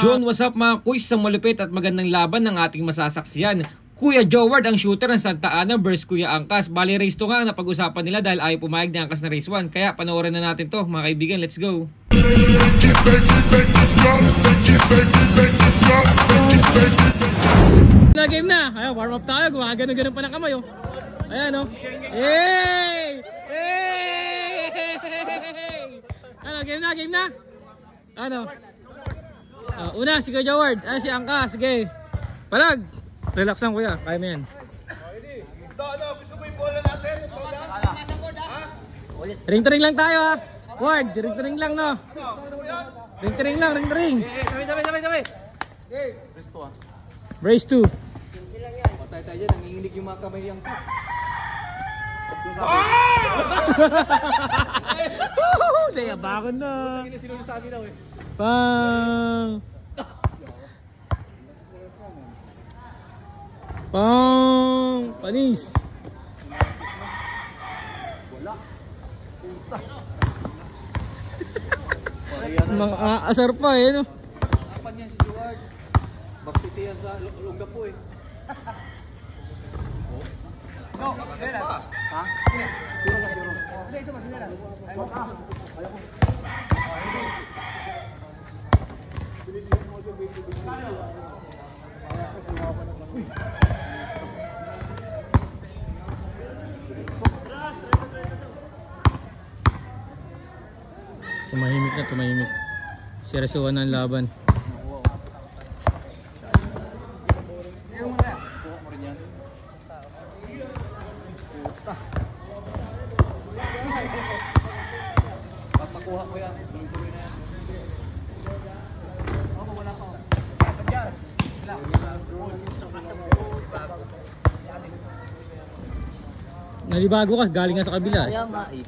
Yun, what's up mga kuys, sa malupit at magandang laban ng ating masasaksiyan. Kuya Joward ang shooter ng Santa Ana versus Kuya Angkas. Bali race 2 nga ang napag-usapan nila dahil ayaw pumayag ni Angkas na race 1. Kaya panoorin na natin to mga kaibigan, let's go. Na game na. Ayan, warm up tayo. Gumagano-gano pa ng kamay oh. Ayan oh. Yay! Hey! Ano, game na? Ano? Una si Kuya Joward, si Angkas. Sige. Palag. Relax lang kuya, kaya mo yan. Gusto mo yung bola natin? Ring to ring lang tayo ha. Ward, ring to ring lang no. Ring to ring lang, ring to ring. Tabi. Brace 2. Patay tayo dyan, nanginginig yung mga kamay yung Daya bakon na. Sinunod sa akin daw eh. Panis. Mga asar pa eh no. Apan yan si Joward. Baksiti yan sa lungga po eh. No, sinera. Ha? Sinera. Hindi, ito ba sinera? Tumahimik. Seryosohan ang laban. Basta kuha ko yan. Tuloy na yan. Wala ko. Nalibago ka, galing nga sa kabila. Kaya nga eh.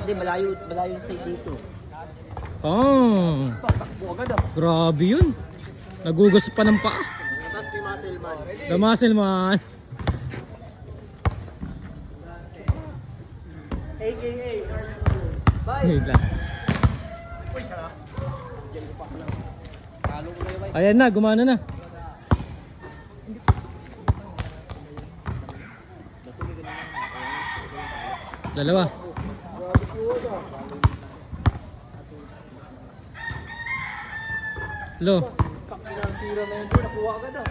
Hindi, malayo yung side dito. Grabe yun. Nagugas pa ng paa. The muscle man. Wait lang. Ayan na, gumana na. Dalawa. Lo. Tira na yun, nakuha agad ah.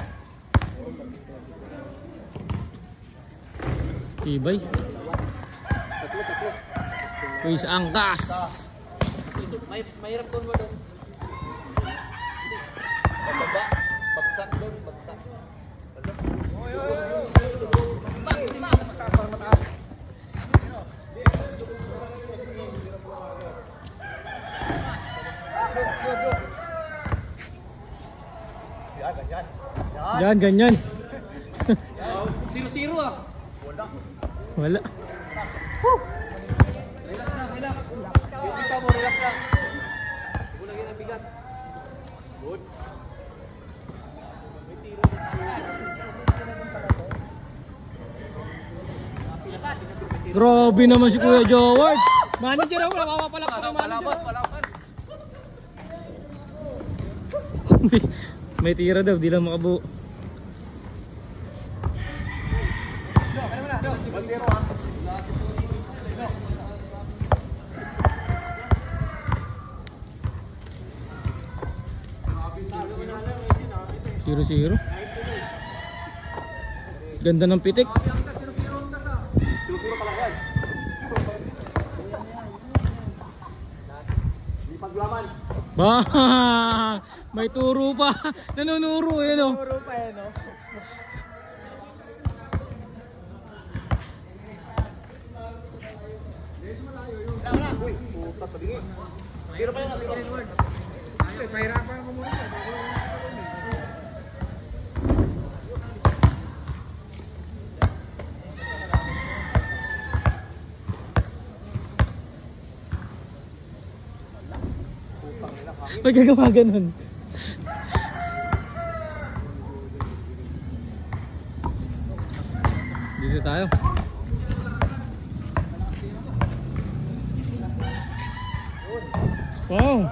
Tibay. Tatlo. Kuis Angkas. Mahirap doon mo doon. Pababa. Bagsak doon. Bagsak. Mataas. Yan, ganyan. 0-0 ah. Wala. Relax. Yung kita mo, relax lang. Huwag lagyan ng bigat. Good. Grabe naman si Kuya Joward. Manager ako, nakakapalak pa ng manager. Palaban. May tira daw, di lang makabuo. Zero. Ganda ng pitik. Bah, may turo pa. Nanunuro eh no. Puro pa eh no. Pero pa yung natin word. Pahirapan ko muna. Magagawa ganun. Dito tayo. Wow.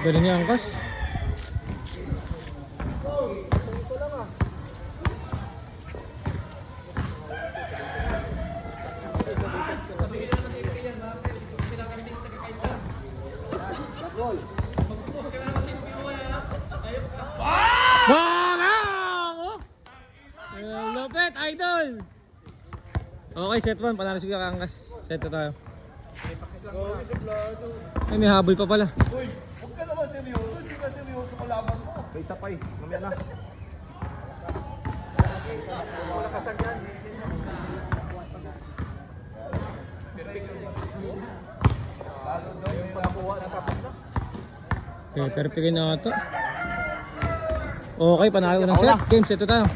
Galing niya angkas. Lupit, idol! Okay, set 1. Panalo si Kuya Angkas. Set 2 tayo. Ay, may habol pa pala. Uy, huwag ka naman seryoso. Hindi ka seryoso kalaban mo. May isa pa eh. Mamaya na. Wala kasag yan. Lalo daw yung panakuha ng tapos na. Okay, perfect na ito. Okay, panalo ng set. Game, set 2 tayo.